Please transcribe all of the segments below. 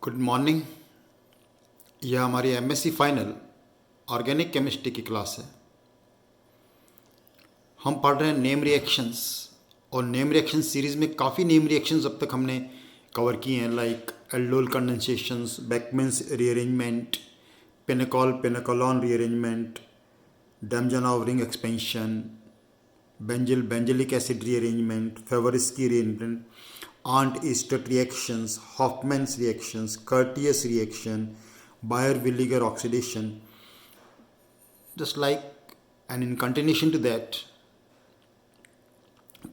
Good morning. यह हमारी MSc final organic chemistry की क्लास है। हम पढ़ रहे हैं नेम रिएक्शंस, और नेम रिएक्शन सीरीज़ में काफ़ी नेम रिएक्शंस अब तक हमने कवर किए हैं, like aldol condensations, Beckmann's rearrangement, pinacol pinacolone rearrangement, Demjanov ring expansion, benzilic acid rearrangement, Favorskii rearrangement, Arndt Eistert reactions, Hofmann's reactions, Curtius reaction, Bayer-Villiger oxidation, just like, and in continuation to that,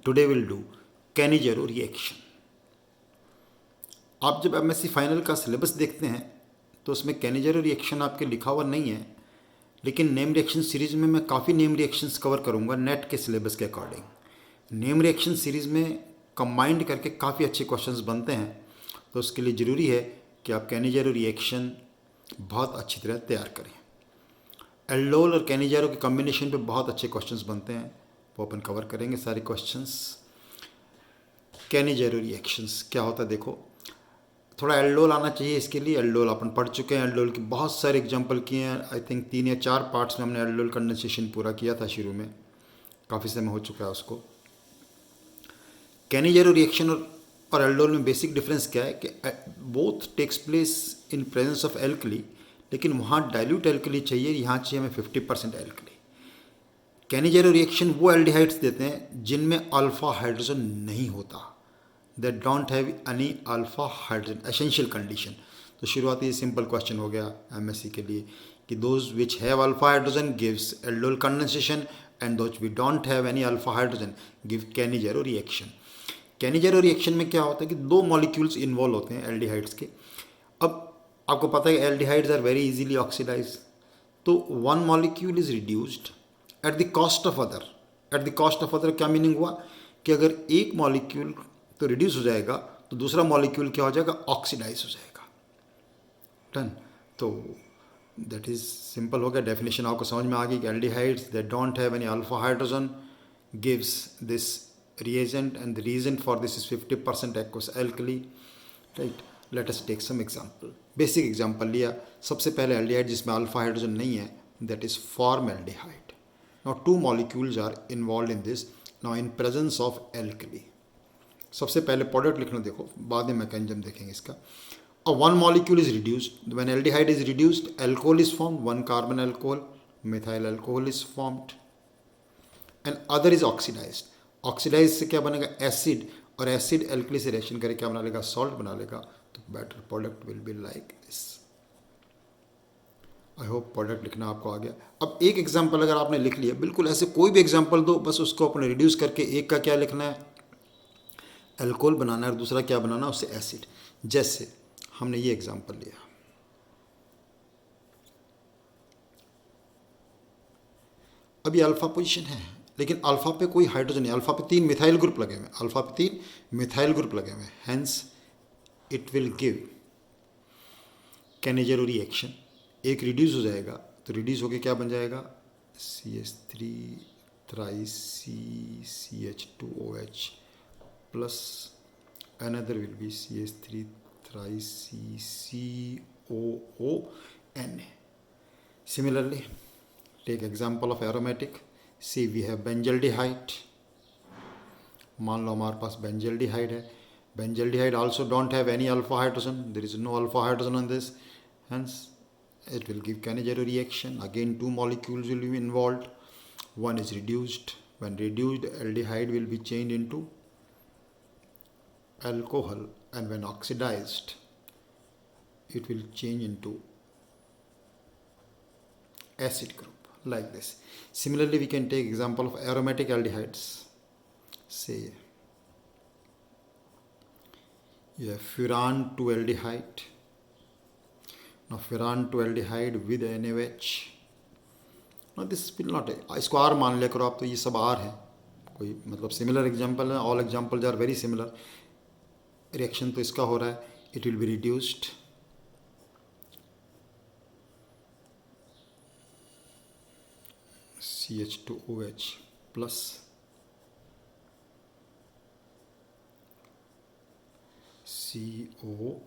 today we'll do Cannizzaro reaction. आप जब MSc final का syllabus देखते हैं तो उसमें Cannizzaro reaction आपके लिखा हुआ नहीं है, लेकिन नेम रिएक्शन सीरीज में मैं काफ़ी नेम रिएक्शंस कवर करूंगा नेट के सिलेबस के अकॉर्डिंग। नेम रिएक्शन सीरीज में कंबाइंड करके काफ़ी अच्छे क्वेश्चंस बनते हैं, तो उसके लिए ज़रूरी है कि आप कैनिजेरो रिएक्शन बहुत अच्छी तरह तैयार करें। एल्डोल और कैनिजेरो के कॉम्बिनेशन पे बहुत अच्छे क्वेश्चंस बनते हैं, वो अपन कवर करेंगे सारे क्वेश्चंस। कैनिजेरो रिएक्शंस क्या होता है देखो, थोड़ा एल्डोल आना चाहिए इसके लिए। एल्डोल अपन पढ़ चुके हैं, एल्डोल के बहुत सारे एग्जांपल किए हैं। आई थिंक 3 या 4 पार्ट्स में हमने एल्डोल कंडेंसेशन पूरा किया था शुरू में, काफ़ी समय हो चुका है उसको। कैनिजेरो रिएक्शन और एल्डोल में बेसिक डिफरेंस क्या है कि both takes place in presence of alkali, लेकिन वहाँ डाइल्यूट एल्कली चाहिए, यहाँ चाहिए हमें 50% एल्कली। कैनिजेरो रिएक्शन वो एल्डिहाइड्स देते हैं जिनमें अल्फा हाइड्रोजन नहीं होता, they don't have any alpha hydrogen, essential condition. तो शुरुआती सिंपल क्वेश्चन हो गया एमएससी के लिए कि those which have alpha hydrogen gives aldol condensation and those we don't have any alpha hydrogen give Cannizzaro reaction. Cannizzaro reaction में क्या होता है कि 2 मॉलिक्यूल्स इन्वॉल्व होते हैं एल्डिहाइड्स के। अब आपको पता है aldehydes are very easily oxidise, तो 1 molecule is reduced at the cost of other. At the cost of other क्या मीनिंग हुआ कि अगर एक मॉलिक्यूल तो रिड्यूस हो जाएगा तो दूसरा मॉलिक्यूल क्या हो जाएगा, ऑक्सीडाइज हो जाएगा। डन। तो दैट इज सिंपल हो गया, डेफिनेशन आपको समझ में आ गई कि aldehydes they don't have any alpha hydrogen gives this reagent, and the reason for this is 50% aqueous alkali, right? Let us take some example. Basic example लिया, सबसे पहले aldehyde जिसमें अल्फा हाइड्रोजन नहीं है, that is formaldehyde. Now 2 molecules are involved in this, now in presence of alkali. सबसे पहले product लिखना देखो, बाद में मैकेनिज्म देखेंगे इसका। One molecule is reduced. When aldehyde is reduced, alcohol is formed, 1 carbon alcohol, methyl alcohol is formed, and other is oxidized. Oxidise से क्या बनेगा, एसिड, और एसिड एल्कली से रिएक्शन करके क्या बना लेगा, सॉल्ट बना लेगा। तो better product will be like this. I hope product लिखना आपको आ गया। अब एक एग्जांपल अगर आपने लिख लिया, बिल्कुल ऐसे कोई भी एग्जांपल दो, बस उसको अपने रिड्यूस करके एक का क्या लिखना है, अल्कोहल बनाना है, और दूसरा क्या बनाना है, उससे एसिड। जैसे हमने ये एग्जांपल लिया, अभी अल्फा पोजीशन है, लेकिन अल्फा पे कोई हाइड्रोजन नहीं, अल्फा पे 3 मिथाइल ग्रुप लगे हुए हैं, अल्फा पे 3 मिथाइल ग्रुप लगे हुए हैं, hence it will give Cannizzaro reaction. एक रिड्यूस हो जाएगा, तो रिड्यूस होके क्या बन जाएगा, CH3 thrice CH2OH plus another will be CH3 thrice COON। Similarly, take example of aromatic. See, we have benzaldehyde. मान लो हमारे पास benzaldehyde है, benzaldehyde also don't have any alpha hydrogen, there is no alpha hydrogen on this, hence it will give Cannizzaro reaction. Again 2 molecules will be involved, one is reduced. When reduced, aldehyde will be changed into alcohol, and when oxidized it will change into acid group, like this. Similarly, we can take example of aromatic aldehydes. Say you have furan 2 aldehyde. Now furan 2 aldehyde with NaOH. Now this will not, इसको R मान लिया करो आप, तो ये सब R है, कोई मतलब सिमिलर एग्जाम्पल है, all examples are very similar. Reaction तो इसका हो रहा है, it will be reduced, CH2OH plus CON,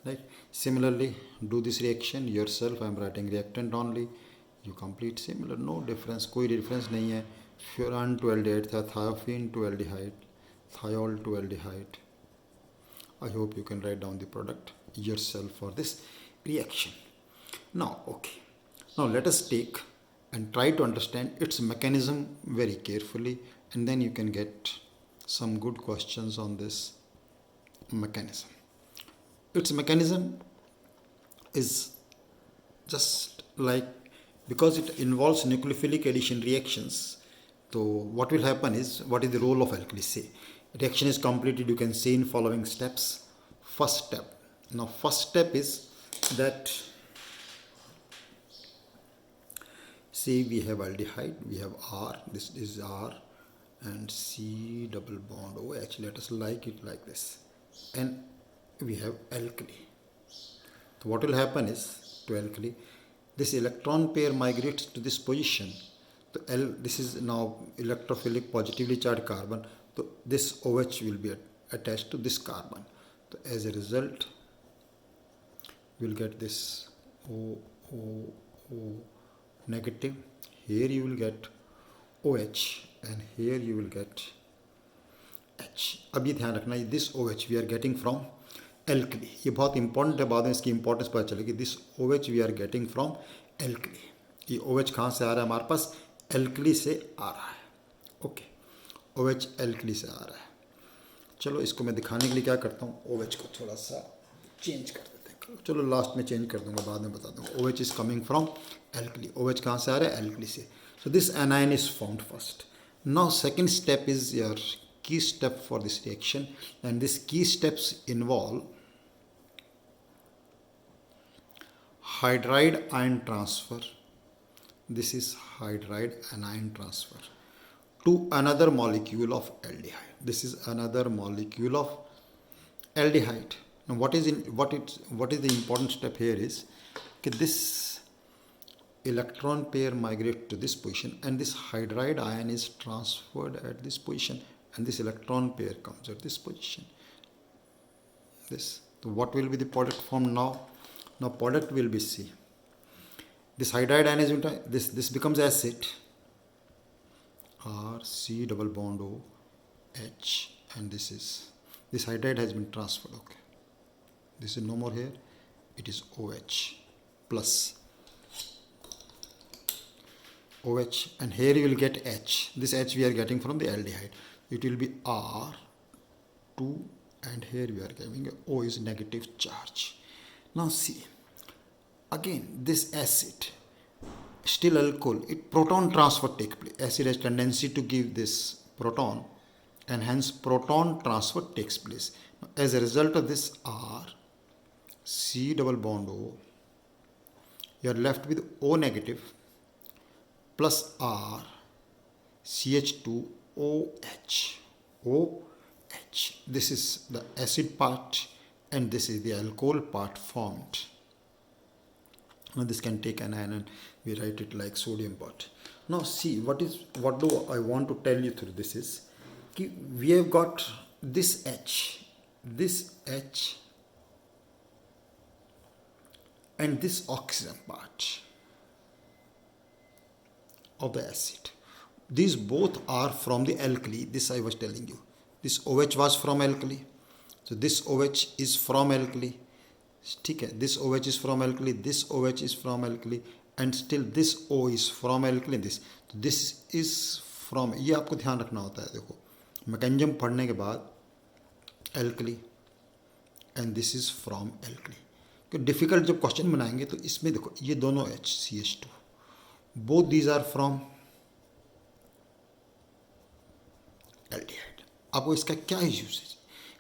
right? Similarly, do this reaction yourself. I am writing reactant only. You complete similar, no difference, कोई difference नहीं है. Furan to aldehyde था, thiophene to aldehyde, thiol to aldehyde. I hope you can write down the product yourself for this reaction. Now, okay. Now let us take and try to understand its mechanism very carefully, and then you can get some good questions on this mechanism. Its mechanism is just like, because it involves nucleophilic addition reactions, so what will happen is, what is the role of alkali? Say reaction is completed, you can say in following steps. First step. Now first step is that, say we have aldehyde, we have R, this is R, and C double bond OH, let us like it like this, and we have alkali. So what will happen is, to alkali, this electron pair migrates to this position. So this is now electrophilic positively charged carbon, so this OH will be attached to this carbon. So as a result, you will get this O negative. Here you will get OH and here you will get H. अब ये ध्यान रखना, this OH we are getting from alkali. ये बहुत important है, बाद में इसकी इंपॉर्टेंस पता चलेगी. This OH we are getting from alkali. ये OH कहाँ से आ रहा है हमारे पास? alkali से आ रहा है. ओके, OH alkali से आ रहा है. चलो इसको मैं दिखाने के लिए क्या करता हूँ, OH को थोड़ा सा चेंज कर देते हैं. चलो लास्ट में चेंज कर दूंगा, बाद में बता दूंगा. OH is coming from alkali. OH कहाँ से आ रहा है? alkali से. So this anion is formed first. Now second step is your key step for this reaction, and these key steps involve hydride ion transfer. This is hydride anion transfer to another molecule of aldehyde. This is another molecule of aldehyde. Now what is the important step here is that this electron pair migrate to this position, and this hydride ion is transferred at this position, and this electron pair comes at this position. This. So what will be the product formed now? Now product will be C. This hydride ion is this becomes acid. R C double bond O H, and this hydride has been transferred. Okay, this is no more here. It is OH plus OH, and here you will get H. This H we are getting from the aldehyde. It will be R2, and here we are having O is negative charge. Now see, again this acid, still alcohol, it proton transfer takes place. Acid has tendency to give this proton, and hence proton transfer takes place. Now, as a result of this R, C double bond O, you are left with O negative plus R, CH2, OH. OH. This is the acid part, and this is the alcohol part formed. Now this can take an ion, and we write it like sodium part. Now see, what do I want to tell you through this is, we have got this H, and this oxygen part of the acid. These both are from the alkali. This I was telling you. This OH was from alkali. So this OH is from alkali. ठीक है, this OH is from alkali, this OH is from alkali, and still this O is from alkali. This is from, ये आपको ध्यान रखना होता है. देखो mechanism पढ़ने के बाद alkali, and this is from alkali. क्योंकि डिफिकल्ट जब क्वेश्चन बनाएंगे तो इसमें देखो ये दोनों CH2, both these are from aldehyde. आपको इसका क्या यूज है,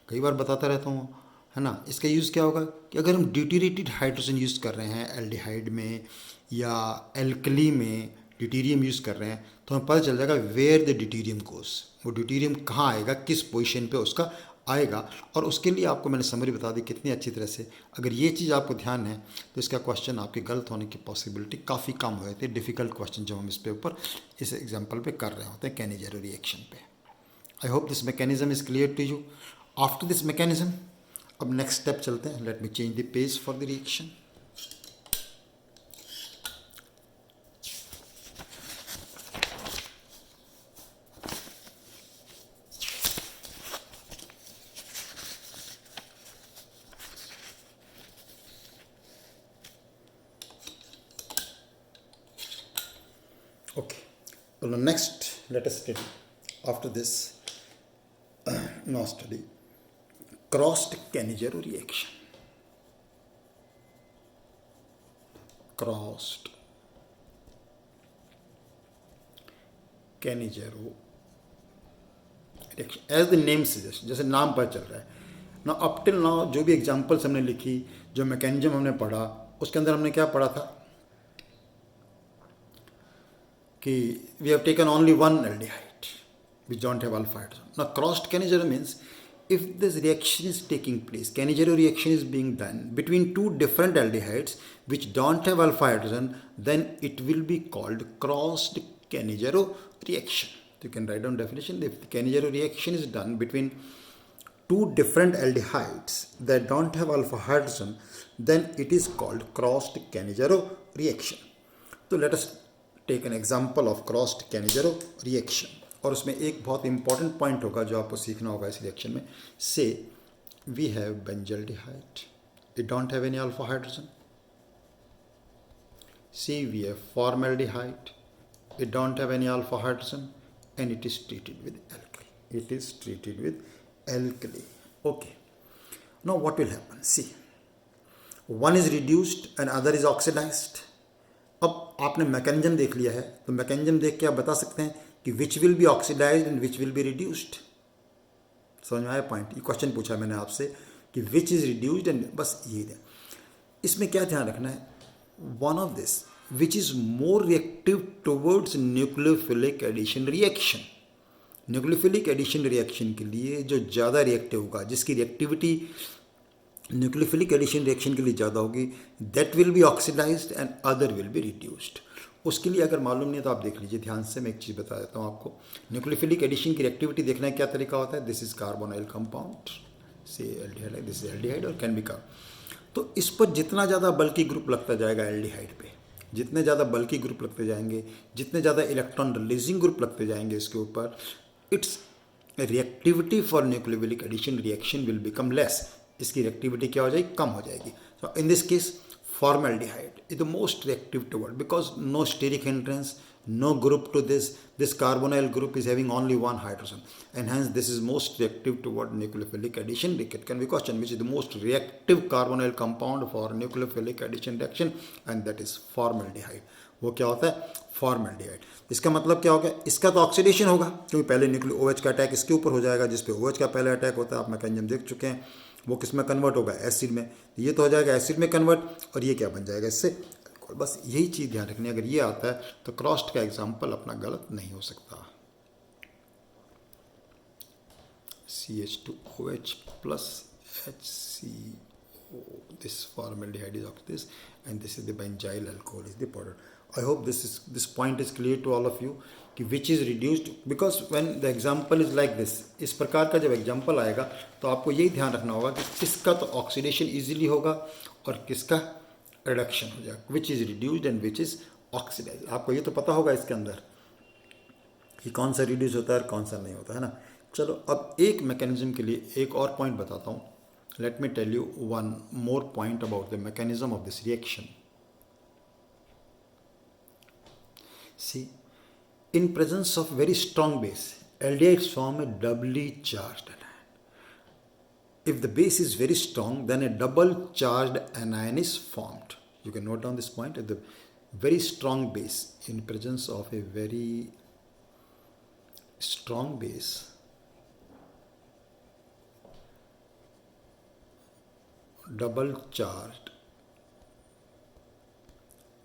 कई बार बताता रहता हूँ, है ना. इसका यूज़ क्या होगा कि अगर हम ड्यूटेरेटेड हाइड्रोजन यूज़ कर रहे हैं एल्डिहाइड में या एल्कली में ड्यूटेरियम यूज़ कर रहे हैं, तो हमें पता चल जाएगा वेयर द ड्यूटेरियम गोस, वो ड्यूटेरियम कहाँ आएगा, किस पोजीशन पे उसका आएगा. और उसके लिए आपको मैंने समरी बता दी कितनी अच्छी तरह से. अगर ये चीज़ आपको ध्यान है तो इसका क्वेश्चन आपके गलत होने की पॉसिबिलिटी काफ़ी कम हो जाती है. डिफ़िकल्ट क्वेश्चन जब हम इस पे ऊपर इस एग्जाम्पल पे कर रहे होते हैं Cannizzaro रिएक्शन पे. I hope this mechanism is clear to you. After this mechanism, अब नेक्स्ट स्टेप चलते हैं. Let me change the page for the reaction. Okay. Well, next, let us study. After this, now study crossed Cannizzaro reaction. Crossed Cannizzaro reaction. As the name suggests, जैसे नाम पर चल रहा है. Now up till now जो भी examples हमने लिखी, जो मैकेनिज्म हमने पढ़ा, उसके अंदर हमने क्या पढ़ा था कि we have taken only one aldehyde which don't have alpha hydrogen. Now crossed Cannizzaro means if this reaction is taking place, Cannizzaro reaction is being done between two different aldehydes which don't have alpha hydrogen, then it will be called crossed Cannizzaro reaction. So you can write down definition. If the Cannizzaro reaction is done between two different aldehydes that don't have alpha hydrogen, then it is called crossed Cannizzaro reaction. So let us take an example of crossed Cannizzaro reaction. और उसमें एक बहुत important point होगा जो आपको सीखना होगा इस रिएक्शन में. Say we have benzaldehyde, it don't have any alpha hydrogen. See we have formaldehyde, it don't have any alpha hydrogen and it is treated with alkali. It is treated with alkali. Okay. Now what will happen? See, one is reduced and other is oxidized. अब आपने mechanism देख लिया है, तो mechanism देख के आप बता सकते हैं कि which will be oxidised and which will be reduced. समझ में आया पॉइंट? ये क्वेश्चन पूछा मैंने आपसे कि विच इज रिड्यूस्ड एंड बस ये है. इसमें क्या ध्यान रखना है? One of this which is more reactive towards nucleophilic addition reaction. Nucleophilic addition reaction के लिए जो ज़्यादा रिएक्टिव होगा, जिसकी रिएक्टिविटी न्यूक्लियोफिलिक एडिशन रिएक्शन के लिए ज़्यादा होगी, that will be oxidised and other will be reduced. उसके लिए अगर मालूम नहीं है तो आप देख लीजिए ध्यान से. मैं एक चीज़ बता देता हूँ आपको. न्यूक्लियोफिलिक एडिशन की रिएक्टिविटी देखना है क्या तरीका होता है. दिस इज कार्बोनाइल कंपाउंड, से एल्डिहाइड, दिस इज एल्डिहाइड और कैन बी कार्ब. तो इस पर जितना ज़्यादा बल्कि ग्रुप लगता जाएगा एल्डिहाइड पे, जितने ज़्यादा बल्कि ग्रुप लगते जाएंगे, जितने ज़्यादा इलेक्ट्रॉन रिलीजिंग ग्रुप लगते जाएंगे इसके ऊपर, its reactivity for nucleophilic addition reaction will become less. इसकी रिएक्टिविटी क्या हो जाएगी? कम हो जाएगी. So in this case formaldehyde is the most reactive toward, because no steric entrance, no group to this carbonyl group is having only one hydrogen, and hence this is most reactive toward nucleophilic addition. It can be questioned which is the most reactive carbonyl compound for nucleophilic addition reaction, and that is formaldehyde. वो क्या होता है? Formaldehyde. इसका मतलब क्या होगा? इसका तो ऑक्सीडेशन होगा क्योंकि पहले न्यूक्लियो OH का अटैक इसके ऊपर हो जाएगा, जिस पे OH का पहले अटैक होता है आप मैकेनिज्म देख चुके हैं. वो किस में कन्वर्ट होगा? एसिड में. ये तो हो जाएगा एसिड में कन्वर्ट, और ये क्या बन जाएगा? इससे अल्कोहल. बस यही चीज़ ध्यान रखनी है. अगर ये आता है तो क्रॉस्ड का एग्जाम्पल अपना गलत नहीं हो सकता. CH2OH plus HCO. This formaldehyde is of this, and this is the benzyl alcohol is the product. I hope this point is clear to all of you कि which is reduced, because when the example is like this, इस प्रकार का जब example आएगा तो आपको यही ध्यान रखना होगा कि किसका तो ऑक्सीडेशन इजीली होगा और किसका रिडक्शन हो जाएगा. Which is reduced and which is oxidise. आपको ये तो पता होगा इसके अंदर कि कौन सा रिड्यूस होता है और कौन सा नहीं होता है ना. चलो अब एक मैकेनिज्म के लिए एक और पॉइंट बताता हूँ. Let me tell you one more point about the mechanism of this reaction. See, in presence of very strong base, aldehydes form a doubly charged anion. If the base is very strong, then a double charged anion is formed. You can note down this point. At the very strong base, in presence of a very strong base, double charged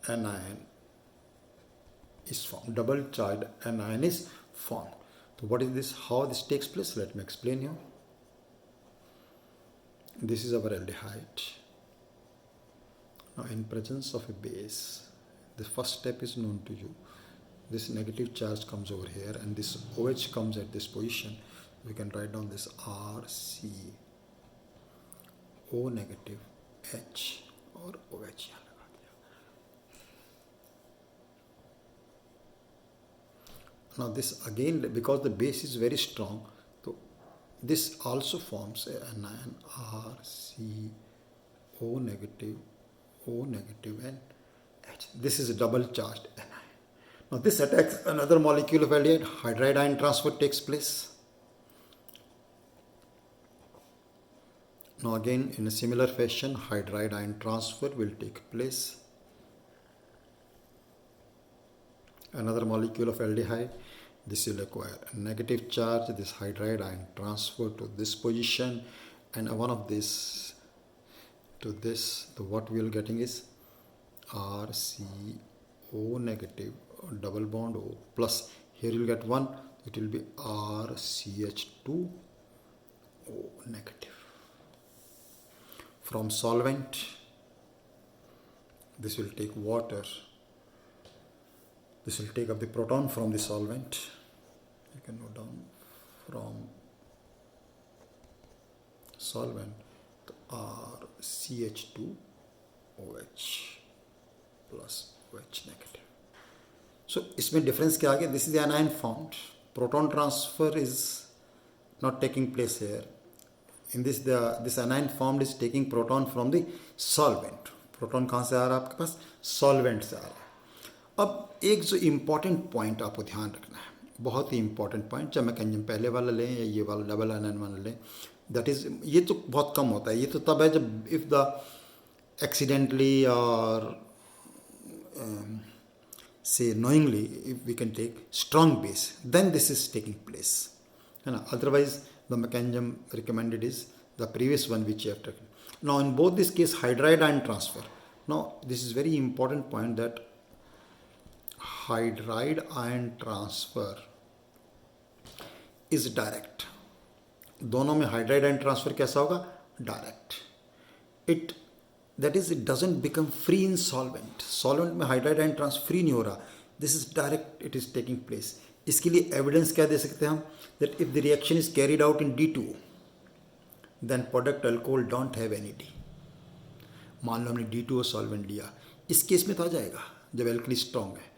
anion is formed. Double charged anion is formed. So what is this? How this takes place? Let me explain you. This is our aldehyde. Now in presence of a base, the first step is known to you. This negative charge comes over here and this OH comes at this position. We can write down this RC O negative H और OH यहाँ लगा दिया. Now this again, because the base is very strong, so this also forms a anion RCO negative, O negative and H. This is a double charged anion. Now this attacks another molecule of aldehyde, hydride ion transfer takes place. Now again in a similar fashion, hydride ion transfer will take place. Another molecule of aldehyde, this will acquire a negative charge, this hydride ion transfer to this position, and one of this to this. So what we are getting is RCO negative, double bond O plus. Here you will get one, it will be RCH2O negative. From solvent, this will take water. This will take up the proton from the solvent. You can note down from solvent to RCH2OH plus OH negative. So इसमें difference क्या आ गया? This is the anion formed. Proton transfer is not taking place here. In this anion formed is taking proton from the solvent. Proton कहाँ से आ रहा है आपके पास? Solvent से आ रहा है. अब एक जो इम्पॉर्टेंट पॉइंट आपको ध्यान रखना है, बहुत ही इम्पॉर्टेंट पॉइंट, चाहे मैकेनिज्म पहले वाला लें या ये वाला डबल आयन वाला लें, दैट इज़, ये तो बहुत कम होता है. ये तो तब है जब इफ़ द एक्सीडेंटली और say knowingly if we can take strong base, then this is taking place, है ना. Otherwise the mechanism recommended is the previous one which you have taken. Now in both this case hydride ion transfer. Now this is very important point that hydride ion transfer is direct. दोनों में hydride ion transfer कैसा होगा? Direct. It that is, it doesn't become free in solvent. Solvent में hydride ion transfer free नहीं हो रहा. This is direct, it is taking place. इसके लिए evidence क्या दे सकते हैं हम? That if the reaction is carried out in D2O, then product alcohol don't have any D. मान लो हमने D2O solvent लिया, इस केस में तो आ जाएगा जब alkali strong है.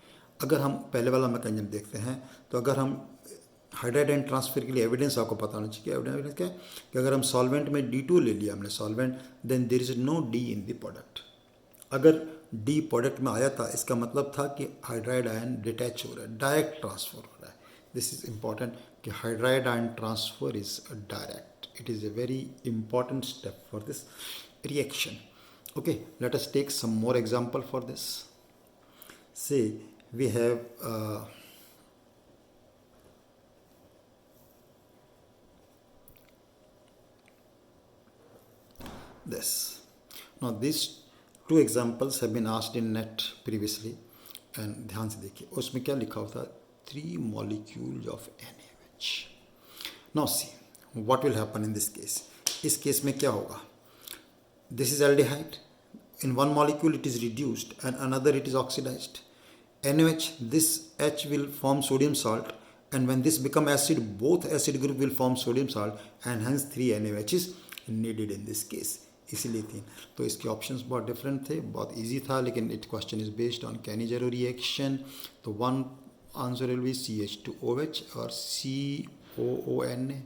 अगर हम पहले वाला मैकेनिज्म देखते हैं, तो अगर हम हाइड्राइड आयन ट्रांसफर के लिए एविडेंस आपको पता होना चाहिए. एविडेंस क्या है कि अगर हम सॉल्वेंट में D2 ले लिया हमने solvent, then there is no D in the product. अगर D प्रोडक्ट में आया था, इसका मतलब था कि हाइड्राइड आयन डिटैच हो रहा है, डायरेक्ट ट्रांसफर हो रहा है. दिस इज इंपॉर्टेंट कि hydride ion transfer is direct. It is a very important step for this reaction. Okay, let us take some more example for this. Say we have this. Now these two examples have been asked in NET previously, and ध्यान से देखिए उसमें क्या लिखा होता है, 3 molecules of NaOH. Now see what will happen in this case. इस case में क्या होगा? This is aldehyde. In one molecule it is reduced and another it is oxidized. NaOH, this H will form sodium salt, and when this become acid, both acid group will form sodium salt, and hence 3 NaOH is needed in this case. इसीलिए 3. तो इसके options बहुत different थे, बहुत easy था, लेकिन it question is based on Cannizzaro reaction. तो one answer will be CH2OH और COONA.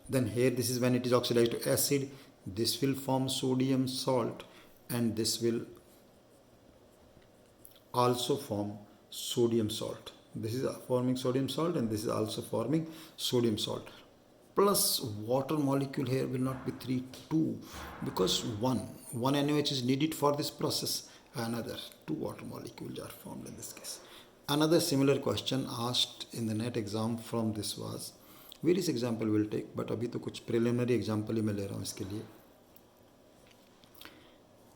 Then here this is when it is oxidized to acid, this will form sodium salt, and this will also form sodium salt. This is forming sodium salt, and this is also forming sodium salt. Plus water molecule here will not be 3, 2, because one NaOH is needed for this process. Another 2 water molecules are formed in this case. Another similar question asked in the NET exam from this was, various example will take, but अभी तो कुछ preliminary example ही मैं ले रहा हूँ इसके लिए.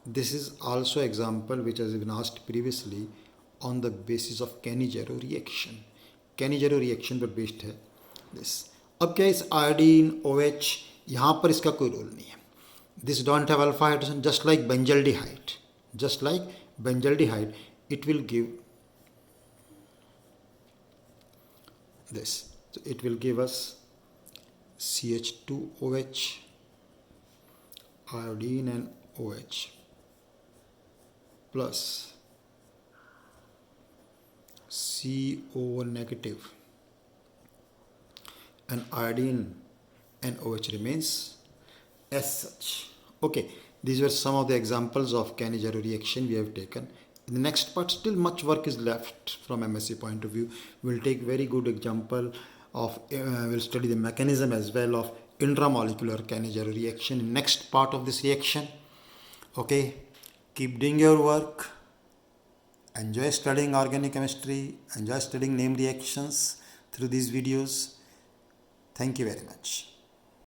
This is also example which has been asked previously on the basis of Cannizzaro reaction. Cannizzaro reaction पर based है this. अब क्या इस iodine OH यहाँ पर इसका कोई रोल नहीं है. This don't have alpha hydrogen, just like benzaldehyde. Just like benzaldehyde, it will give this. So it will give us CH2OH iodine and OH plus CO negative and iodine and OH remains as such. Okay, these were some of the examples of Cannizzaro reaction we have taken. In the next part, still much work is left from MSc point of view. We'll take very good example of, we'll study the mechanism as well of intramolecular Cannizzaro reaction in next part of this reaction. Okay, keep doing your work. Enjoy studying organic chemistry. Enjoy studying name reactions through these videos. Thank you very much.